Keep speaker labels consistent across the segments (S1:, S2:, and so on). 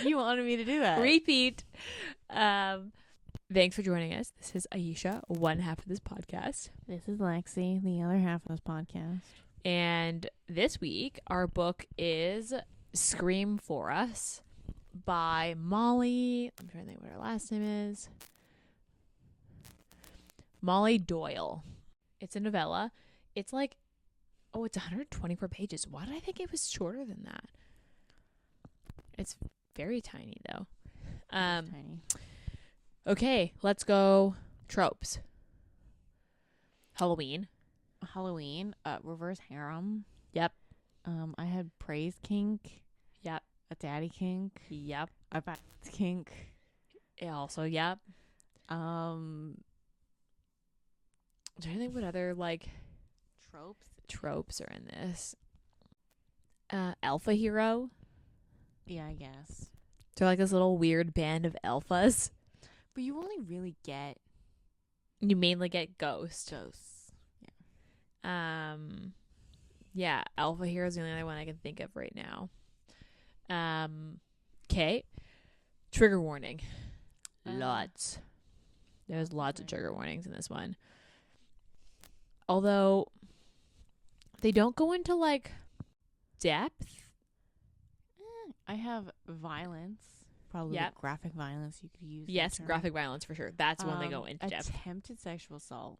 S1: You wanted me to do that.
S2: Repeat. Thanks for joining us. This is Ayesha, one half of this podcast.
S1: This is Lexi, the other half of this podcast.
S2: And this week, our book is Scream For Us by Molly. I'm trying to think what her last name is. Molly Doyle. It's a novella. It's like, it's 124 pages. Why did I think it was shorter than that? It's very tiny, though.
S1: Tiny.
S2: Okay, let's go tropes. Halloween.
S1: Reverse harem.
S2: Yep.
S1: I had praise kink.
S2: Yep.
S1: A daddy kink.
S2: Yep.
S1: A violence kink.
S2: Also, yep. I'm trying to think what other, like, tropes are in this. Alpha hero.
S1: Yeah, I guess.
S2: They're like this little weird band of alphas.
S1: But you only really get...
S2: You mainly get ghosts.
S1: Yeah.
S2: Yeah, alpha hero is the only other one I can think of right now. Okay. Trigger warning. Lots. There's lots of trigger warnings in this one. Although they don't go into like depth.
S1: I have violence. Probably graphic violence you could use.
S2: Yes, graphic violence for sure. That's when they go into depth.
S1: Attempted sexual assault.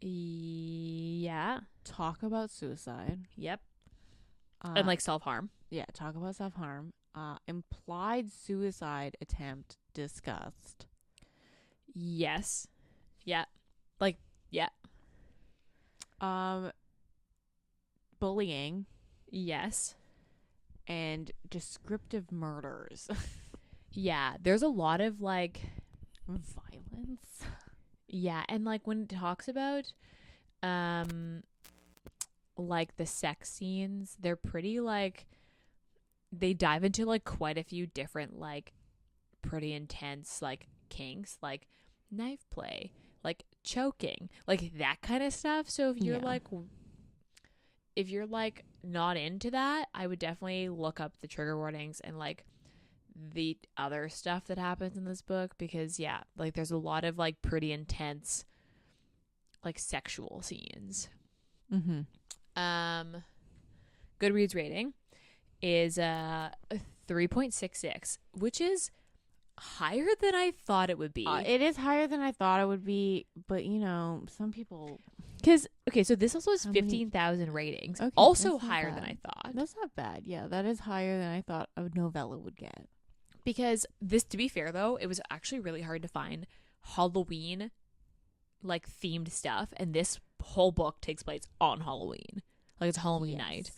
S2: Yeah.
S1: Talk about suicide.
S2: Yep. And like self-harm.
S1: Yeah, talk about self-harm. Implied suicide attempt discussed.
S2: Yes. Yeah. Like, yeah.
S1: Bullying.
S2: Yes.
S1: And descriptive murders.
S2: Yeah, there's a lot of like
S1: violence.
S2: Yeah, and like when it talks about like the sex scenes, they're pretty like they dive into like quite a few different like pretty intense like kinks, like knife play, like choking, like that kind of stuff. So if you're like not into that, I would definitely look up the trigger warnings and like the other stuff that happens in this book, because like there's a lot of like pretty intense like sexual scenes. Goodreads rating is 3.66, which is higher than I thought it would be.
S1: It is higher than I thought it would be, but you know, some people...
S2: So this also has 15,000 ratings.
S1: Okay,
S2: also higher than I thought.
S1: That's not bad. Yeah, that is higher than I thought a novella would get.
S2: Because this, to be fair though, it was actually really hard to find Halloween like themed stuff, and this whole book takes place on Halloween. Like it's Halloween night.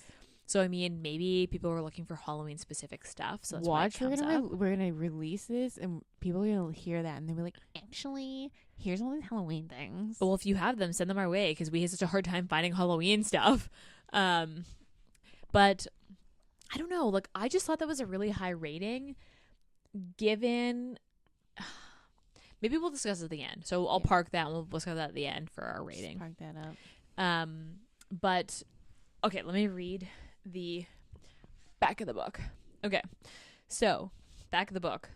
S2: So I mean, maybe people were looking for Halloween specific stuff. So that's why it comes up.
S1: We're gonna release this, and people are gonna hear that, and they'll be like, "Actually, here's all these Halloween things."
S2: Well, if you have them, send them our way, because we had such a hard time finding Halloween stuff. But I don't know. Like I just thought that was a really high rating. Given, maybe we'll discuss it at the end. So I'll park that, and we'll discuss that at the end for our rating.
S1: Just park that up.
S2: But okay, let me read the back of the book. Okay, so back of the book.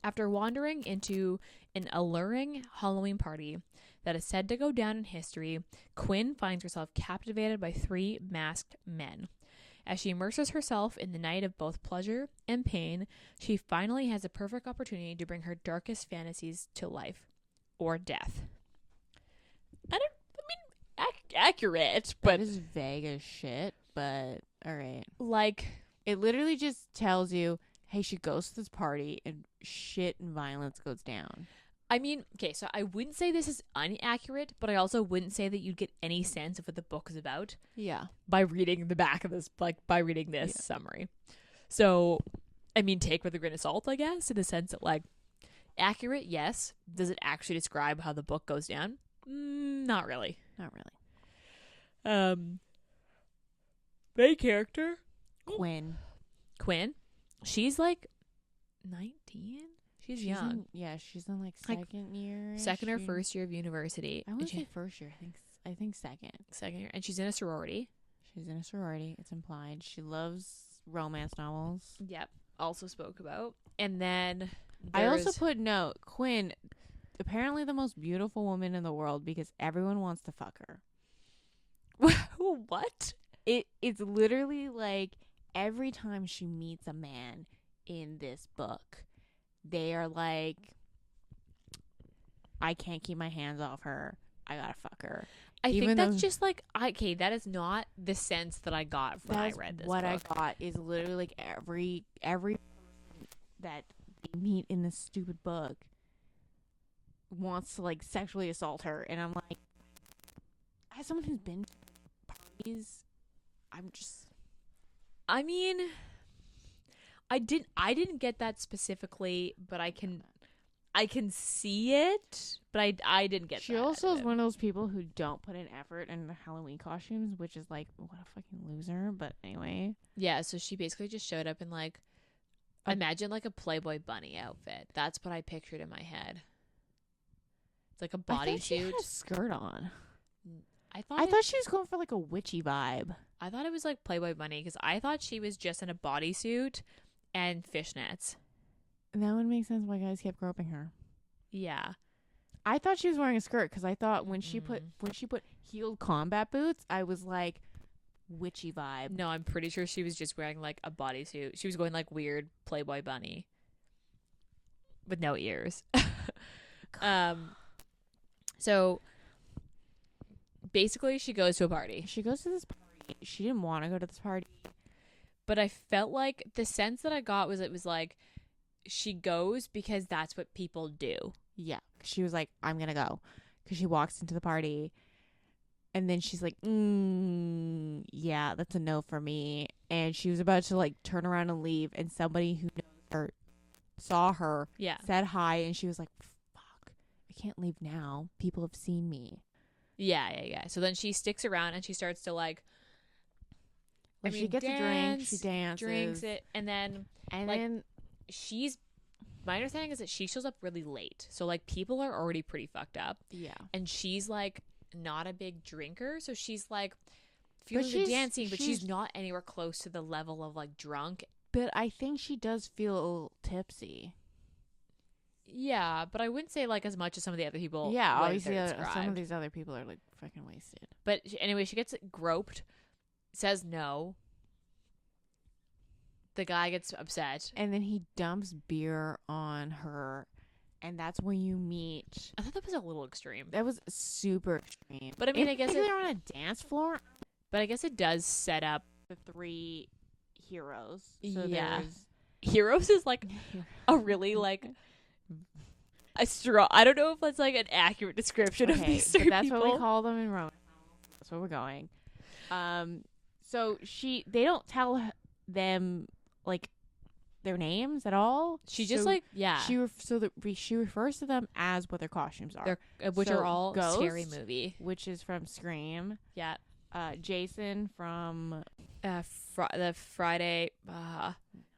S2: After wandering into an alluring Halloween party that is said to go down in history, Quinn finds herself captivated by 3 masked men. As she immerses herself in the night of both pleasure and pain, she finally has a perfect opportunity to bring her darkest fantasies to life, or death. Accurate, but
S1: that is vague as shit. But all right,
S2: like
S1: it literally just tells you, hey, she goes to this party and shit and violence goes down.
S2: I mean, okay, so I wouldn't say this is inaccurate, but I also wouldn't say that you'd get any sense of what the book is about.
S1: Yeah.
S2: By reading the back of this, like by reading this summary. So, I mean, take with a grain of salt, I guess, in the sense that like accurate, yes. Does it actually describe how the book goes down? Not really.
S1: Not really.
S2: Main character
S1: Quinn.
S2: She's like 19. She's young.
S1: She's in like second
S2: or first year of university.
S1: I wouldn't say first year. I think second.
S2: Second year, and she's in a sorority.
S1: She's in a sorority. It's implied. She loves romance novels.
S2: Yep. also spoke about. And then
S1: I also
S2: there's
S1: put note, Quinn, apparently the most beautiful woman in the world because everyone wants to fuck her.
S2: what?
S1: It's literally like every time she meets a man in this book, they are like, I can't keep my hands off her. I gotta fuck her.
S2: I
S1: Even
S2: think that's
S1: though
S2: just like okay, that is not the sense that I got when I
S1: that's
S2: read this
S1: what
S2: book.
S1: I got is literally like every that they meet in this stupid book wants to like sexually assault her, and I'm like, as someone who's been to parties, I'm just
S2: I mean, I didn't get that specifically, but I can see it, but I didn't get
S1: she
S2: that.
S1: also is one of those people who don't put in effort in the Halloween costumes, which is like, what a fucking loser. But anyway,
S2: Yeah, so she basically just showed up in like imagine like a Playboy bunny outfit. That's what I pictured in my head. It's like a
S1: I thought she had
S2: bodysuit.
S1: a skirt on.
S2: I
S1: I thought she was going for like a witchy vibe.
S2: I thought it was like Playboy bunny because I thought she was just in a bodysuit and fishnets.
S1: And that would make sense why guys kept groping her.
S2: Yeah.
S1: I thought she was wearing a skirt because I thought when she put heeled combat boots, I was like witchy vibe.
S2: No, I'm pretty sure she was just wearing like a bodysuit. She was going like weird Playboy bunny with no ears. So basically she goes to a party.
S1: She goes to this party. She didn't want to go to this party.
S2: But I felt like the sense that I got was it was like she goes because that's what people do.
S1: Yeah. She was like, I'm going to go. Because she walks into the party. And then she's like, yeah, that's a no for me. And she was about to like turn around and leave. And somebody who knows her saw her,
S2: Yeah.
S1: said hi. And she was like, fuck, I can't leave now. People have seen me.
S2: Yeah. So then she sticks around and she starts to like
S1: She gets a drink. She dances.
S2: Drinks it. And then she's my understanding is that she shows up really late. So like people are already pretty fucked up.
S1: Yeah.
S2: And she's like not a big drinker. So she's like feeling the dancing, but she's not anywhere close to the level of like drunk.
S1: But I think she does feel a little tipsy.
S2: Yeah, but I wouldn't say like as much as some of the other people.
S1: Yeah, obviously some of these other people are like fucking wasted.
S2: But anyway, she gets groped, says no. The guy gets upset.
S1: And then he dumps beer on her. And that's when you meet.
S2: I thought that was a little extreme.
S1: That was super extreme.
S2: But I mean, I guess
S1: they're on a dance floor.
S2: But I guess it does set up
S1: the three heroes. So
S2: yeah.
S1: there's
S2: Heroes is like a really like a strong. I don't know if that's like an accurate description of these three
S1: that's
S2: people.
S1: What we call them in Rome. That's where we're going. So they don't tell them like their names at all.
S2: She just like
S1: She refers to them as what their costumes are.
S2: Which are all
S1: Ghost,
S2: Scary Movie,
S1: which is from Scream.
S2: Yeah.
S1: Jason from
S2: the Friday.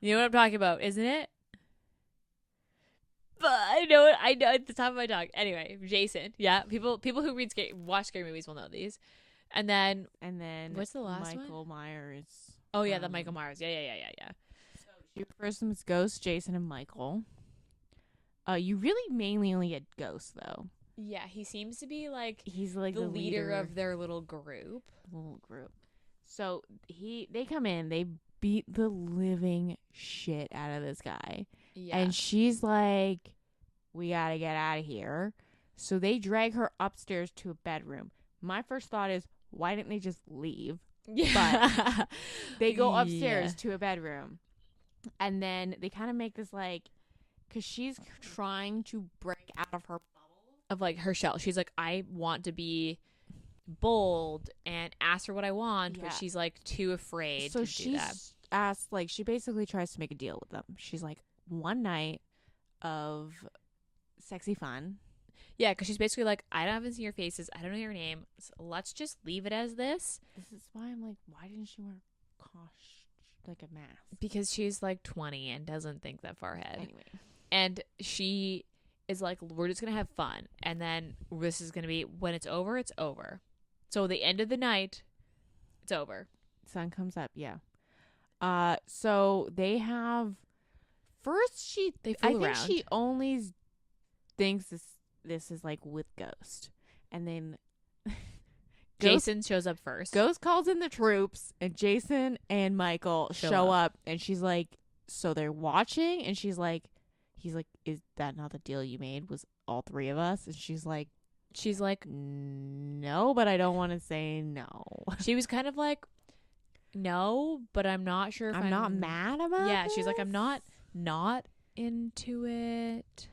S2: You know what I'm talking about, isn't it? But I know at the top of my tongue. Anyway, Jason. Yeah, people who watch scary movies will know these. And then what's the last one?
S1: Michael Myers.
S2: Oh yeah, the Michael Myers. Yeah.
S1: So she refers to them as Ghost, Jason, and Michael. You really mainly only get Ghost though.
S2: Yeah, he seems to be like
S1: he's like
S2: the leader of their little group.
S1: So they come in, they beat the living shit out of this guy.
S2: Yeah.
S1: And she's like, we gotta get out of here. So they drag her upstairs to a bedroom. My first thought is, why didn't they just leave?
S2: Yeah.
S1: But they go upstairs to a bedroom. And then they kind of make this like, because she's trying to break out of her bubble.
S2: Of like her shell. She's like, I want to be bold and ask her what I want, but she's like too afraid to do that.
S1: So asked, like, she basically tries to make a deal with them. She's like, one night of sexy fun.
S2: Yeah, because she's basically like, I haven't seen your faces. I don't know your name. So let's just leave it as this.
S1: This is why I'm like, why didn't she wear like a mask?
S2: Because she's like 20 and doesn't think that far ahead.
S1: Anyway.
S2: And she is like, we're just going to have fun. And then this is going to be, when it's over, it's over. So the end of the night, it's over.
S1: Sun comes up, yeah. So they have first
S2: They
S1: I
S2: fool
S1: think
S2: around.
S1: she only thinks this is like with Ghost, and then
S2: Jason shows up first.
S1: Ghost calls in the troops, and Jason and Michael show up, and she's like, so they're watching, and he's like, is that not the deal you made? Was all three of us? And she's like, no, but I don't want to say no.
S2: She was kind of like, no, but I'm not sure if
S1: I'm not mad about
S2: Yeah,
S1: this.
S2: she's like, I'm not into it.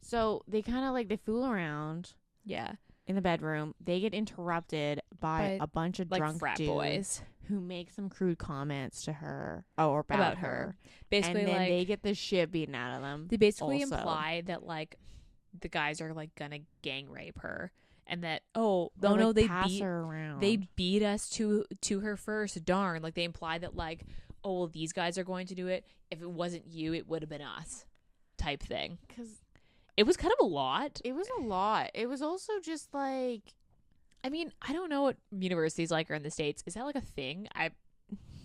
S1: So they kind of like, they fool around.
S2: Yeah.
S1: In the bedroom. They get interrupted by a bunch of
S2: like
S1: drunk
S2: frat
S1: dudes
S2: boys
S1: who make some crude comments to her or about her.
S2: Basically,
S1: and then
S2: like,
S1: they get the shit beaten out of them.
S2: They basically
S1: also.
S2: imply that like the guys are like gonna gang rape her, and that they
S1: pass her around.
S2: They beat us to her first. Darn, like they imply that like, oh well, these guys are going to do it. If it wasn't you, it would have been us, type thing.
S1: Because
S2: it was kind of a lot.
S1: It was a lot. It was also just like,
S2: I mean, I don't know what universities like are in the States. Is that like a thing?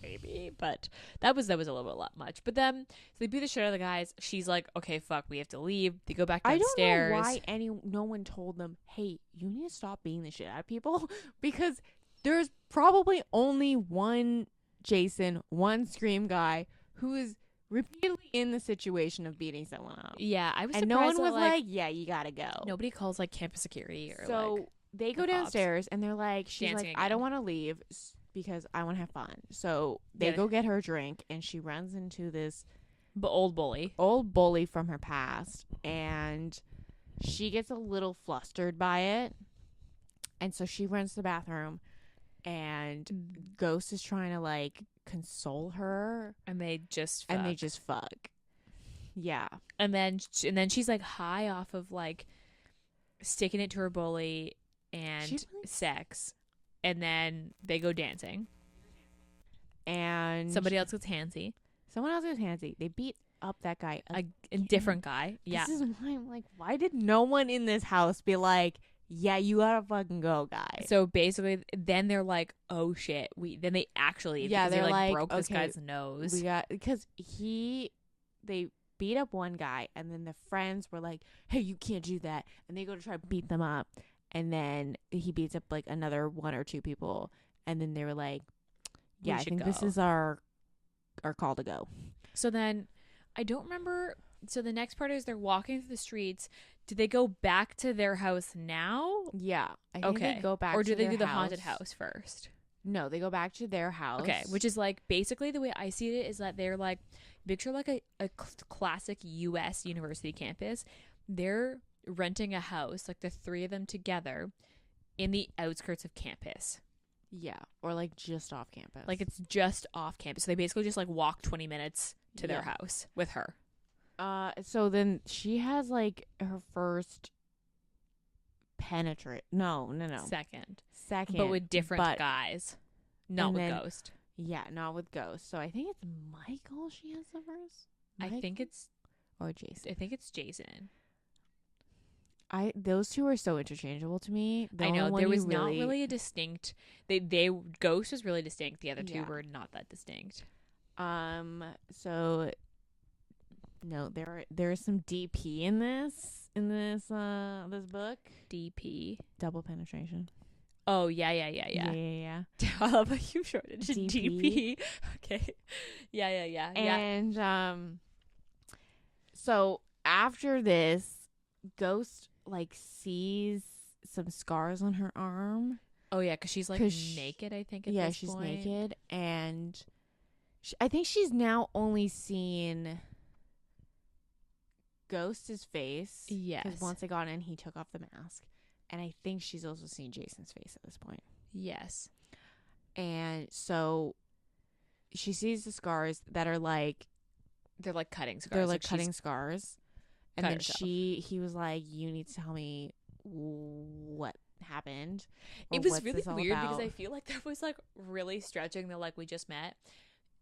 S2: Maybe, but that was a little bit much. But then so they beat the shit out of the guys. She's like, okay, fuck, we have to leave. They go back downstairs.
S1: I don't know why no one told them, hey, you need to stop beating the shit out of people, because there's probably only one Jason, one Scream guy who is repeatedly in the situation of beating someone up.
S2: Yeah, I was
S1: and
S2: surprised
S1: no one
S2: that,
S1: was like, yeah, you gotta go.
S2: Nobody calls like campus security or
S1: so
S2: like
S1: they go downstairs and they're like, she's
S2: dancing
S1: like, I don't want to leave because I want to have fun. So they go get her a drink, and she runs into this
S2: old bully
S1: from her past, and she gets a little flustered by it, and so she runs to the bathroom, and Ghost is trying to like console her,
S2: and they just
S1: fuck. Yeah.
S2: And then she's like high off of like sticking it to her bully and sex, and then they go dancing,
S1: and
S2: somebody else gets handsy.
S1: They beat up that guy,
S2: a different guy. Yeah,
S1: this is why I'm like, why did no one in this house be like, yeah, you gotta fucking go, guy?
S2: So basically, then they're like, oh shit, then they actually they're like broke this guy's nose.
S1: Because they beat up one guy, and then the friends were like, hey, you can't do that, and they go to try to beat them up, and then he beats up like another one or two people, and then they were like, yeah, I think this is our call to go.
S2: So then I don't remember. So the next part is they're walking through the streets. Do they go back to their house now?
S1: Yeah, I think they go back,
S2: or do
S1: to
S2: they
S1: their
S2: do the
S1: house.
S2: haunted house first?
S1: No, they go back to their house.
S2: Okay, which is like basically the way I see it is that they're like, picture like a classic U.S. university campus. They're renting a house, like the three of them together, in the outskirts of campus.
S1: Yeah, or like just off campus.
S2: Like it's just off campus. So they basically just like walk 20 minutes to their house with her.
S1: So then she has like her first penetrate. No.
S2: Second.
S1: But
S2: with different guys. Not with Ghost.
S1: Yeah, not with Ghost. So I think it's Michael she has the first.
S2: I think it's
S1: or Jason.
S2: I think it's Jason.
S1: Those two are so interchangeable to me.
S2: I know there was not really a distinct. They Ghost was really distinct. The other two were not that distinct.
S1: So no, there is some DP in this book.
S2: DP,
S1: double penetration.
S2: Oh yeah.
S1: Yeah.
S2: I love how you shortened to DP. Okay. Yeah.
S1: And so after this, Ghost like sees some scars on her arm.
S2: Oh yeah, because she's like naked. I think.
S1: She's naked, and I think she's now only seen Ghost's face.
S2: Yes.
S1: Because once I got in, he took off the mask, and I think she's also seen Jason's face at this point.
S2: Yes.
S1: And so she sees the scars that are like,
S2: they're like cutting scars.
S1: They're like cutting scars. And then
S2: herself.
S1: he was like, you need to tell me what happened.
S2: It was really weird because I feel like that was like really stretching the like we just met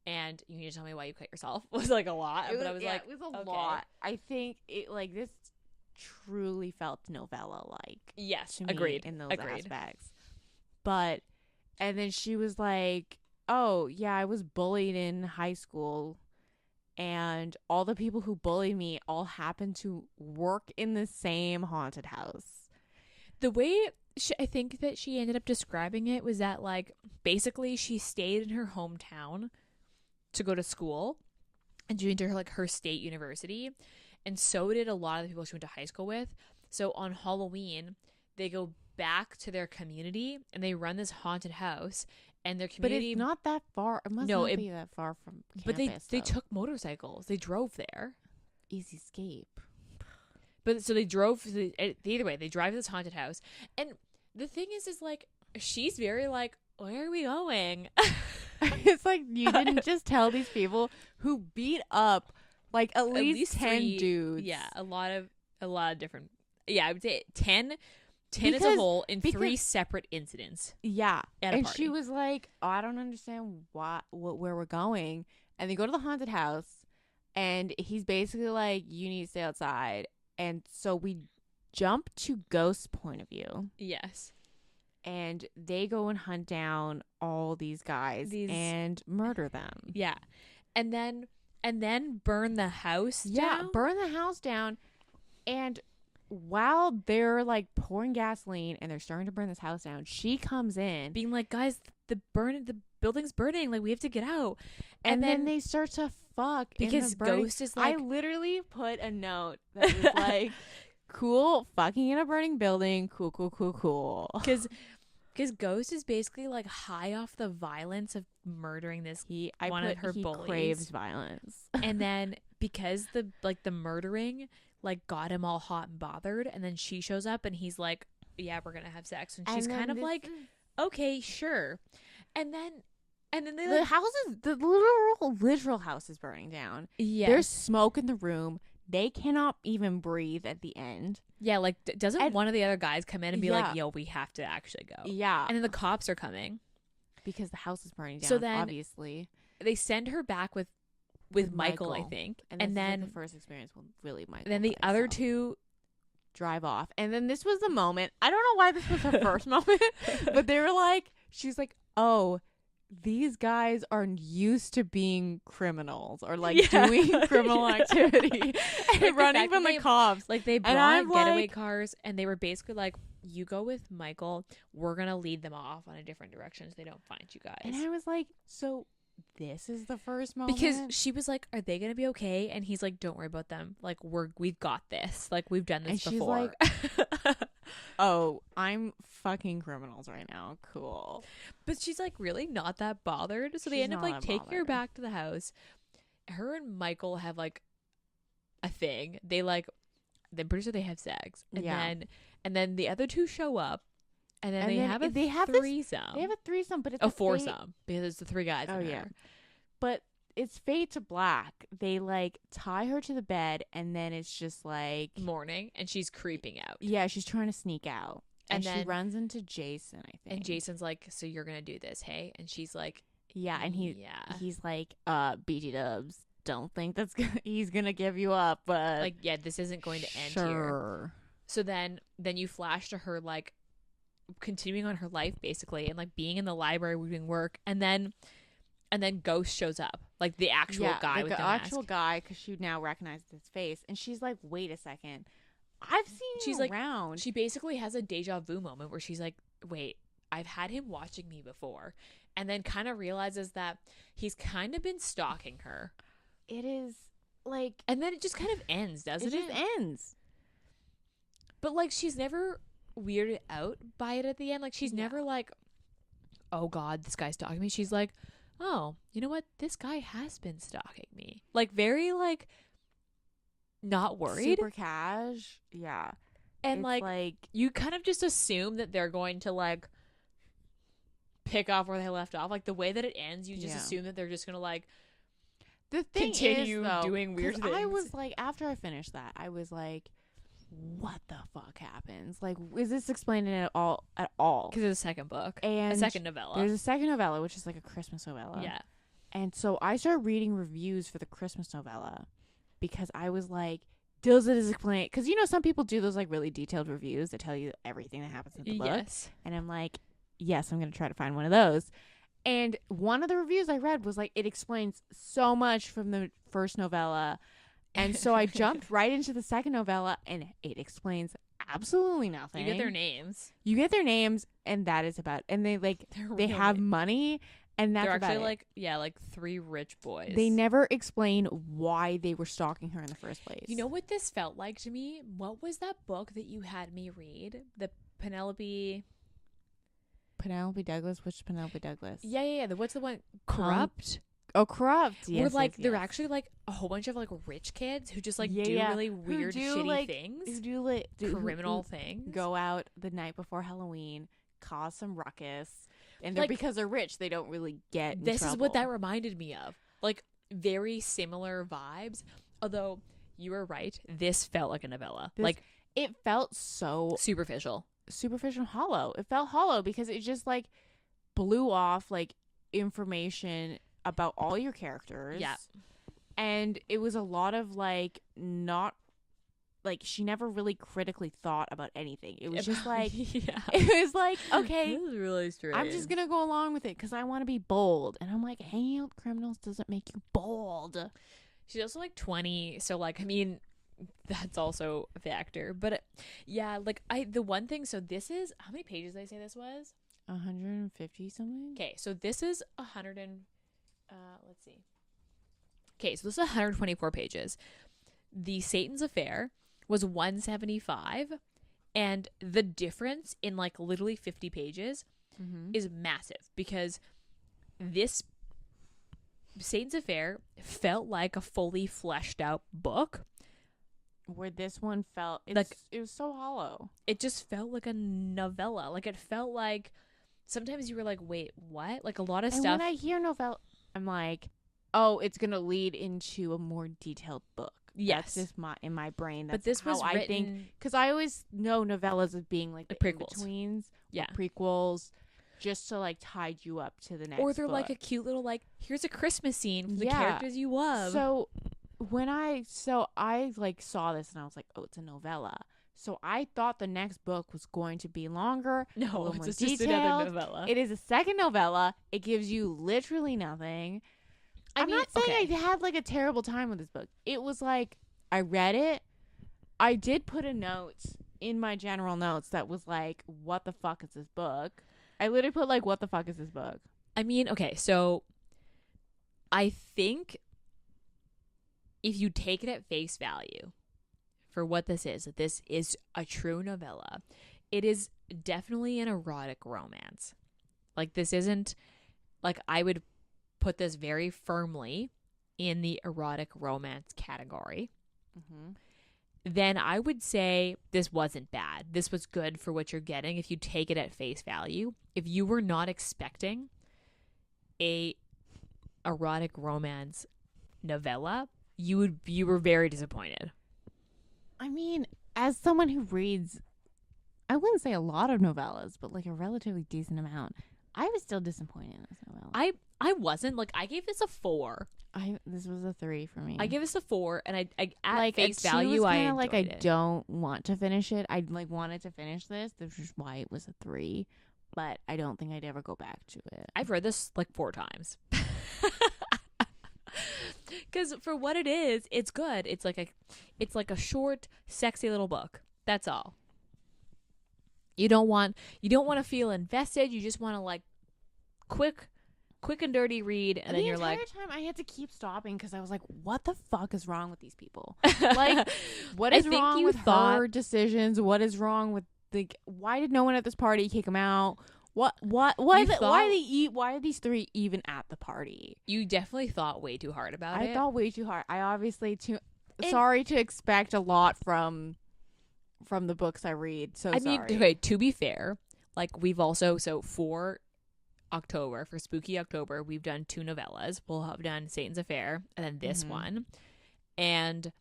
S2: and you need to tell me why you cut yourself was like a lot. But I was like,
S1: it was a lot. I think it like this truly felt novella like.
S2: Yes,
S1: to me
S2: agreed.
S1: In those aspects. But and then she was like, oh yeah, I was bullied in high school. and all the people who bully me all happen to work in the same haunted house.
S2: The way I think that she ended up describing it was that, like, basically she stayed in her hometown to go to school and she went to her state university, and so did a lot of the people she went to high school with. So on Halloween, they go back to their community and they run this haunted house, and their community.
S1: But it's not that far. It must not be that far from campus.
S2: But they took motorcycles. They drove there.
S1: Easy escape.
S2: But so they drove. Either way, they drive to this haunted house, and the thing is like, she's very like, where are we going?
S1: It's like, you didn't just tell these people who beat up like at least 10 dudes.
S2: Yeah, a lot of different. Yeah, I would say 10 as a whole in 3 separate incidents.
S1: Yeah,
S2: at a
S1: and
S2: party.
S1: she was like, oh, I don't understand where we're going. And they go to the haunted house, and he's basically like, you need to stay outside. And so we jump to Ghost's point of view.
S2: Yes.
S1: And they go and hunt down all these guys and murder them.
S2: Yeah. And then burn the house down.
S1: Yeah, burn the house down. And while they're like pouring gasoline and they're starting to burn this house down, she comes in
S2: being like, guys, the building's burning. Like, we have to get out.
S1: And then they start to fuck.
S2: Because Ghost is like,
S1: I literally put a note that was like, cool, fucking in a burning building. Cool.
S2: Because Ghost is basically like high off the violence of murdering this one of her bullies.
S1: Craves violence.
S2: And then because the murdering like got him all hot and bothered, and then she shows up and he's like, yeah, we're gonna have sex, and she's kind of like, okay, sure. And then they like,
S1: the literal house is burning down.
S2: Yeah,
S1: there's smoke in the room. They cannot even breathe at the end.
S2: Yeah, like, doesn't one of the other guys come in and be like, yo, we have to actually go?
S1: Yeah.
S2: And then the cops are coming.
S1: Because the house is burning down,
S2: so then,
S1: obviously.
S2: They send her back with Michael, I think.
S1: And then the first experience with really Michael.
S2: Then the other two
S1: drive off. And then this was the moment. I don't know why this was her first moment. But they were like, she's like, oh, these guys are used to being criminals or like doing criminal activity and
S2: like
S1: running from the cops.
S2: Like, they brought getaway cars, and they were basically like, you go with Michael, we're gonna lead them off on a different direction so they don't find you guys.
S1: And I was like, so this is the first moment?
S2: Because she was like, are they gonna be okay? And he's like, don't worry about them, like, we've got this, like, we've done this
S1: and
S2: before.
S1: She's like, oh, I'm fucking criminals right now, cool.
S2: But she's like really not that bothered, so they end up like taking her back to the house. Her and Michael have like a thing. They like, they're pretty sure they have sex, and then the other two show up, and then they have a threesome.
S1: They have a threesome, but it's
S2: a foursome because it's the 3 guys.
S1: Oh yeah, but it's fade to black. They like tie her to the bed, and then it's just like
S2: morning, and she's creeping out.
S1: Yeah, she's trying to sneak out, and then she runs into Jason, I think.
S2: And Jason's like, "So you're gonna do this, hey?" And she's like,
S1: "Yeah." And he's like, "BG Dubs, don't think he's gonna give you up, but
S2: like, yeah, this isn't going to end here." So then you flash to her like continuing on her life basically, and like being in the library doing work, and then Ghost shows up, like the actual guy with the
S1: actual
S2: mask.
S1: guy, because she now recognizes his face, and she's like, wait a second, I've seen him around.
S2: She basically has a deja vu moment where she's like, wait, I've had him watching me before, and then kind of realizes that he's kind of been stalking her.
S1: It is like,
S2: and then it just kind of ends, doesn't it?
S1: It just ends.
S2: But like, she's never weirded out by it at the end. Like, she's never like, oh god, this guy's stalking me. She's like, oh, you know what? This guy has been stalking me. Like, very like not worried.
S1: Super cash. Yeah.
S2: And like you kind of just assume that they're going to like pick off where they left off. Like, the way that it ends, you just assume that they're just gonna like continue doing weird things.
S1: I was like, after I finished that, I was like, what the fuck happens? Like, is this explained at all?
S2: Because there's a second book and a second novella.
S1: There's a second novella, which is like a Christmas novella.
S2: Yeah. And
S1: so I started reading reviews for the Christmas novella because I was like, does it explain? Because, you know, some people do those like really detailed reviews that tell you everything that happens in the book.
S2: Yes.
S1: And I'm like, yes, I'm going to try to find one of those. And one of the reviews I read was like, it explains so much from the first novella. And so I jumped right into the second novella, and it explains absolutely nothing.
S2: You get their names.
S1: You get their names, and that is about. And they like they have money, and that's
S2: they're
S1: about
S2: actually
S1: it.
S2: like 3 rich boys.
S1: They never explain why they were stalking her in the first place.
S2: You know what this felt like to me? What was that book that you had me read? The Penelope
S1: Douglas? Which Penelope Douglas?
S2: Yeah. What's the one? Corrupt?
S1: Corrupt. Yes.
S2: Where like
S1: yes,
S2: they're
S1: yes.
S2: actually like a whole bunch of like rich kids who just like do
S1: Yeah.
S2: really weird, shitty
S1: like,
S2: things.
S1: Who do
S2: criminal things.
S1: Go out the night before Halloween, cause some ruckus, and they're
S2: Like,
S1: because they're rich, they don't really get in
S2: This
S1: trouble.
S2: is what that reminded me of. Like very similar vibes. Although you were right, this felt like a novella. Like
S1: it felt so
S2: superficial,
S1: hollow. It felt hollow because it just like blew off like information about all your characters.
S2: Yeah.
S1: And it was a lot of like not like she never really critically thought about anything. It was just like it was like, okay,
S2: this is really strange.
S1: I'm just gonna go along with it because I want to be bold. And I'm like, hanging out with criminals doesn't make you bold.
S2: She's also like 20, so like I mean that's also a factor. But like the one thing, so this is how many pages did I say this was?
S1: 150 something.
S2: Okay, so this is 100 and let's see. Okay, so this is 124 pages. The Satan's Affair was 175, and the difference in like literally 50 pages is massive because this Satan's Affair felt like a fully fleshed out book.
S1: Where this one felt it was so hollow.
S2: It just felt like a novella. Like it felt like sometimes you were like, wait, what? Like a lot of
S1: and
S2: stuff.
S1: When I hear novella, I'm like, oh, it's gonna lead into a more detailed book.
S2: Yes,
S1: that's just in my brain. That's
S2: but this
S1: how
S2: was
S1: I think, because I always know novellas as being like the
S2: prequels,
S1: in-betweens,
S2: yeah,
S1: prequels, just to like tide you up to the next.
S2: Or they're
S1: book.
S2: like a cute little like, here's a Christmas scene for the characters you love.
S1: So when I like saw this and I was like, oh, it's a novella. So I thought the next book was going to be longer.
S2: No,
S1: it's
S2: just another novella.
S1: It is a second novella. It gives you literally nothing. I'm not saying I had like a terrible time with this book. It was like I read it. I did put a note in my general notes that was like, what the fuck is this book? I literally put like, what the fuck is this book?
S2: I mean, okay, so I think if you take it at face value for what this is, that this is a true novella, it is definitely an erotic romance. Like this isn't like I would put this very firmly in the erotic romance category. Then I would say this wasn't bad. This was good for what you're getting if you take it at face value. If you were not expecting a erotic romance novella, you were very disappointed.
S1: I mean, as someone who reads, I wouldn't say a lot of novellas, but like a relatively decent amount, I was still disappointed in this novella.
S2: I wasn't. Like, I gave this a 4.
S1: This was a 3 for me.
S2: I give this a 4, and I at
S1: like
S2: face value, I enjoyed
S1: like
S2: it.
S1: I don't want to finish it. I like wanted to finish this. This is why it was a 3, but I don't think I'd ever go back to it.
S2: I've read this like 4 times. Because for what it is, it's good. It's like a short, sexy little book. That's all. You don't want to feel invested. You just want to like quick and dirty read, and then you're like,
S1: the entire time I had to keep stopping because I was like, what the fuck is wrong with these people? Like, what is wrong with her decisions? What is wrong with why did no one at this party kick him out? Why are these 3 even at the party?
S2: You definitely thought way too hard about it.
S1: I thought way too hard. I obviously sorry to expect a lot from the books I read. So I mean,
S2: okay, to be fair, like we've also for October, for Spooky October, we've done 2 novellas. We'll have done Satan's Affair and then this one. And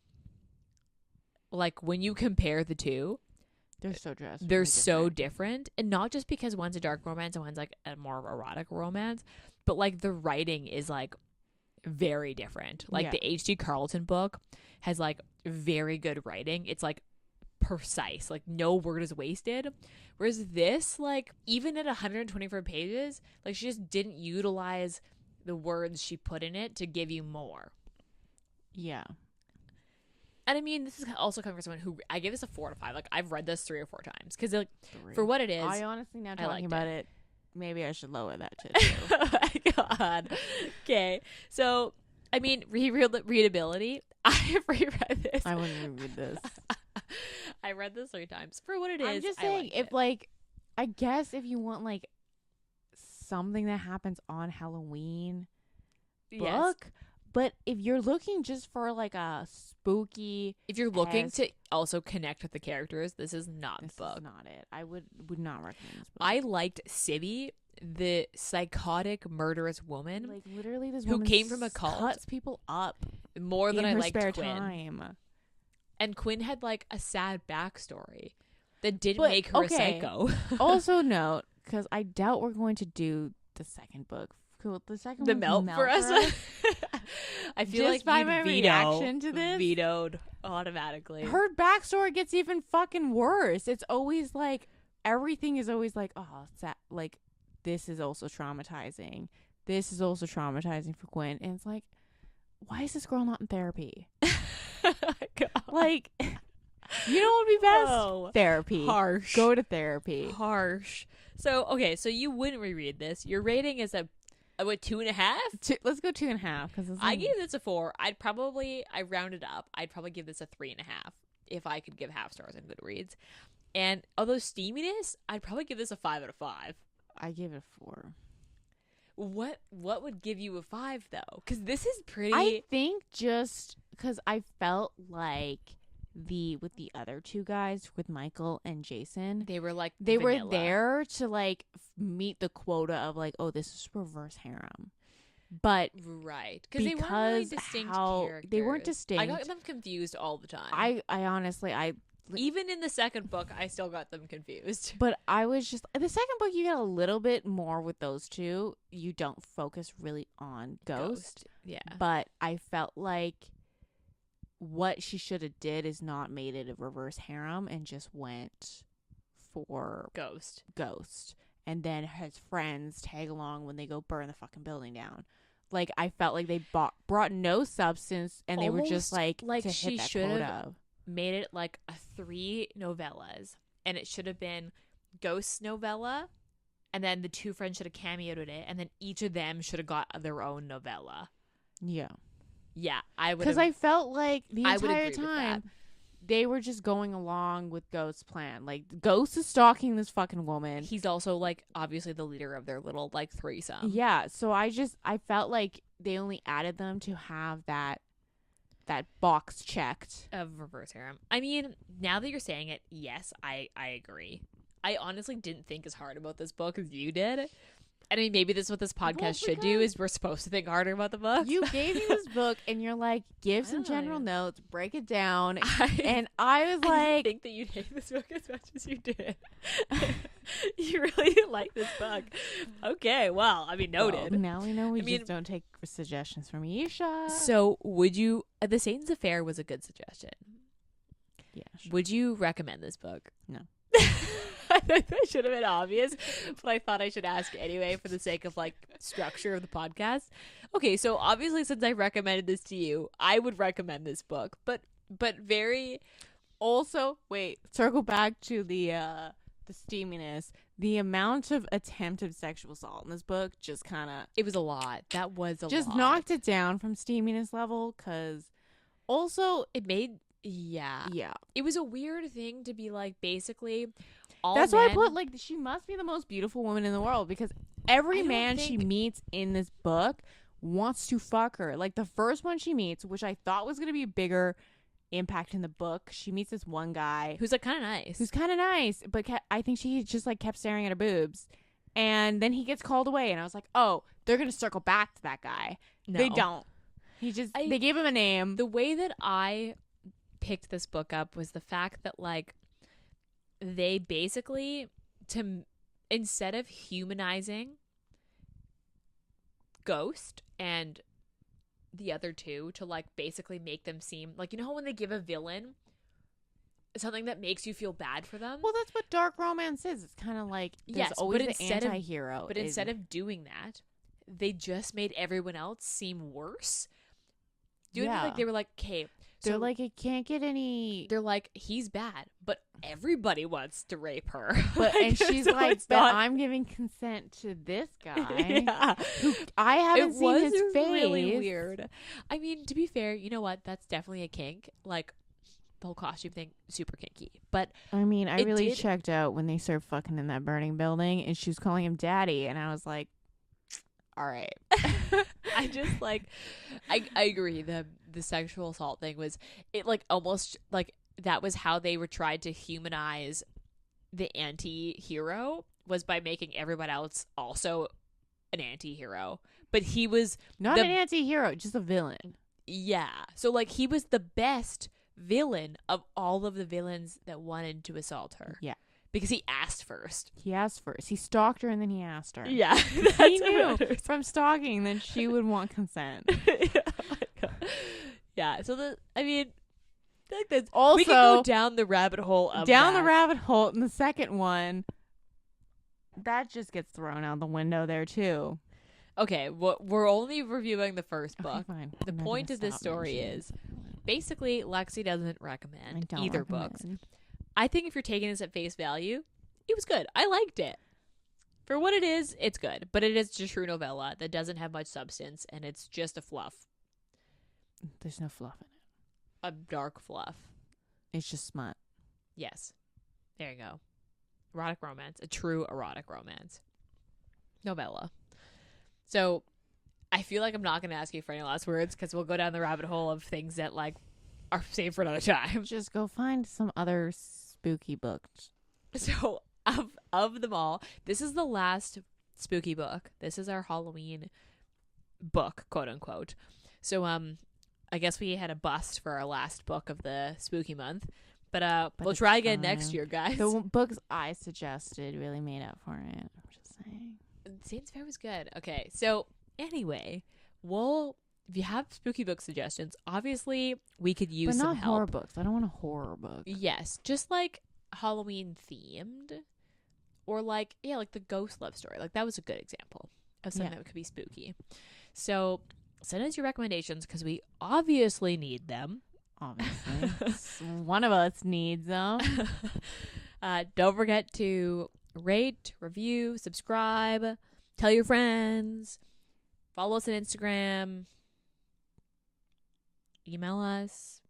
S2: like when you compare the 2, they're so different. And not just because one's a dark romance and one's like a more erotic romance, but like the writing is like very different. Like the H.D. Carlton book has like very good writing. It's like precise. Like, no word is wasted. Whereas this, like, even at 124 pages, like, she just didn't utilize the words she put in it to give you more.
S1: Yeah.
S2: And I mean, this is also coming from someone who, I give this a 4 out of 5. Like, I've read this 3 or 4 times because, like,
S1: 3.
S2: for what it is,
S1: I honestly, now talking
S2: liked
S1: about
S2: it.
S1: it, maybe I should lower that to 2.
S2: Oh my god. Okay, so I mean, readability. I have reread this.
S1: I wouldn't reread this.
S2: I read this 3 times for what it is.
S1: I'm just
S2: I
S1: saying,
S2: liked
S1: if
S2: it.
S1: like, I guess if you want like something that happens on Halloween
S2: Yes.
S1: book, but if you're looking just for like a spooky,
S2: If you're looking to also connect with the characters, this is not
S1: this
S2: the book.
S1: is not it. I would not recommend this book.
S2: I liked Sibby, the psychotic murderous woman,
S1: like literally this
S2: who
S1: woman
S2: came from a cult,
S1: cuts people up
S2: more than
S1: in
S2: I
S1: her
S2: liked
S1: spare
S2: Quinn.
S1: time.
S2: And Quinn had like a sad backstory that didn't
S1: But,
S2: make her a
S1: okay.
S2: psycho.
S1: Also note, because I doubt we're going to do the second book. Cool. The second
S2: The
S1: one's
S2: melt for us. I feel
S1: Just
S2: like
S1: by
S2: you'd
S1: my
S2: veto,
S1: reaction to this?
S2: vetoed automatically.
S1: Her backstory gets even fucking worse. It's always like everything is always like, oh, like this is also traumatizing. This is also traumatizing for Gwen. And it's like, why is this girl not in therapy? Like, you know what would be best?
S2: Oh,
S1: therapy.
S2: harsh.
S1: Go to therapy.
S2: Harsh. So okay, so you wouldn't reread this. Your rating is a what, 2.5?
S1: Let's go 2.5 because
S2: I gave this a 4. I rounded up. I'd probably give this a 3.5 if I could give half stars on Goodreads. And although steaminess, I'd probably give this a 5 out of 5.
S1: I gave it a 4.
S2: What would give you a 5 though? Because this is pretty.
S1: I think just because I felt like with the other 2 guys, with Michael and Jason,
S2: they were like
S1: they
S2: vanilla.
S1: were there to like meet the quota of like, oh, this is reverse harem. But
S2: right, because they weren't really distinct characters.
S1: They weren't distinct.
S2: I got them confused all the time.
S1: I honestly
S2: even in the second book, I still got them confused.
S1: But I was just the second book. You get a little bit more with those 2. You don't focus really on Ghost.
S2: Yeah,
S1: But I felt like what she should have did is not made it a reverse harem and just went for Ghost. And then his friends tag along when they go burn the fucking building down. Like, I felt like they brought no substance and they were just like to
S2: she
S1: hit that
S2: should
S1: quota.
S2: have made it like a 3 novellas, and it should have been Ghost's novella, and then the 2 friends should have cameoed in it, and then each of them should have got their own novella.
S1: Yeah.
S2: Yeah, I would.
S1: Because I felt like the
S2: I would
S1: entire
S2: agree with
S1: time they were just going along with Ghost's plan. Like, Ghost is stalking this fucking woman.
S2: He's also like obviously the leader of their little like threesome.
S1: Yeah, so I felt like they only added them to have that box checked
S2: of reverse harem. I mean, now that you're saying it, yes, I agree. I honestly didn't think as hard about this book as you did. I mean, maybe this is what this podcast should do, is we're supposed to think harder about the book.
S1: You gave me this book and you're like, give some general notes, break it down. And I was like,
S2: I didn't think that you'd hate this book as much as you did. You really didn't like this book. Okay, well, I mean, noted.
S1: Well, now we know we just don't take suggestions from Ayesha.
S2: So would you, The Satan's Affair was a good suggestion.
S1: Yeah, sure.
S2: Would you recommend this book?
S1: No.
S2: I thought that should have been obvious, but I thought I should ask anyway for the sake of like structure of the podcast. Okay, so obviously since I recommended this to you, I would recommend this book, but very
S1: also circle back to the steaminess. The amount of attempted sexual assault in this book just kind of,
S2: it was a lot. That was a lot.
S1: Just knocked it down from steaminess level, because also
S2: it made it was a weird thing to be like, basically
S1: that's why I put like, she must be the most beautiful woman in the world, because every man she meets in this book wants to fuck her. Like, the first one she meets, which I thought was going to be a bigger impact in the book, she meets this one guy
S2: who's like kind of nice,
S1: but I think she just like kept staring at her boobs, and then he gets called away, and I was like, oh, they're going to circle back to that guy. No. They don't. They gave him a name.
S2: The way that I picked this book up was the fact that like, they basically, instead of humanizing Ghost and the other 2 to like basically make them seem like, you know how when they give a villain something that makes you feel bad for them.
S1: Well, that's what dark romance is. It's kind of like there's always the anti-hero.
S2: But instead of doing that, they just made everyone else seem worse. Like they were like, okay.
S1: They're like, it can't get any.
S2: They're like, he's bad, but everybody wants to rape her.
S1: But and she's like, but I'm giving consent to this guy. Who I haven't seen his face.
S2: Really weird. I mean, to be fair, you know what? That's definitely a kink. Like the whole costume thing, super kinky. But
S1: I mean, I really checked out when they started fucking in that burning building, and she was calling him daddy, and I was like, all right.
S2: I just like, I agree. The sexual assault thing was it like almost like that was how they were tried to humanize the anti-hero, was by making everyone else also an anti-hero. But he was
S1: not an anti-hero, just a villain.
S2: Yeah. So like he was the best villain of all of the villains that wanted to assault her.
S1: Yeah.
S2: Because he asked first.
S1: He stalked her and then he asked her.
S2: Yeah.
S1: He knew from stalking that she would want consent.
S2: Yeah. So I mean, like this.
S1: Also,
S2: we can go down the rabbit hole of
S1: the rabbit hole in the second one. That just gets thrown out the window there too.
S2: Okay, well, we're only reviewing the first book.
S1: Okay, fine.
S2: The point of this story is basically Lexi doesn't recommend either books. I think if you're taking this at face value, it was good. I liked it. For what it is, it's good. But it is just a true novella that doesn't have much substance, and it's just a fluff.
S1: There's no fluff in it.
S2: A dark fluff.
S1: It's just smut.
S2: Yes. There you go. Erotic romance. A true erotic romance. Novella. So, I feel like I'm not going to ask you for any last words, because we'll go down the rabbit hole of things that, like, are saved for another time.
S1: Just go find some other spooky books.
S2: So, of them all, this is the last spooky book. This is our Halloween book, quote unquote. So, I guess we had a bust for our last book of the spooky month. But we'll try again next year, guys.
S1: The books I suggested really made up for it. I'm just saying.
S2: Satan's Fair was good. Okay, so anyway, if you have spooky book suggestions, obviously we could use some help.
S1: But not horror books. I don't want a horror book.
S2: Yes, just like Halloween themed, or like the ghost love story. Like that was a good example of something that could be spooky. So send us your recommendations, because we obviously need them.
S1: Obviously, one of us needs them.
S2: Don't forget to rate, review, subscribe, tell your friends, follow us on Instagram, email us.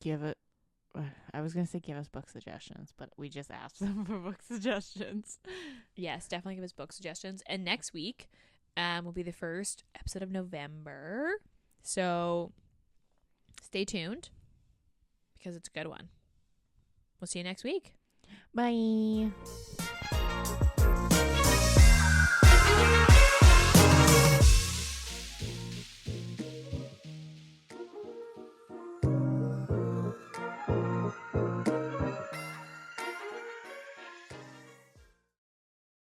S1: I was going to say give us book suggestions, but we just asked them for book suggestions.
S2: Yes, definitely give us book suggestions. And next week will be the first episode of November. So stay tuned, because it's a good one. We'll see you next week.
S1: Bye.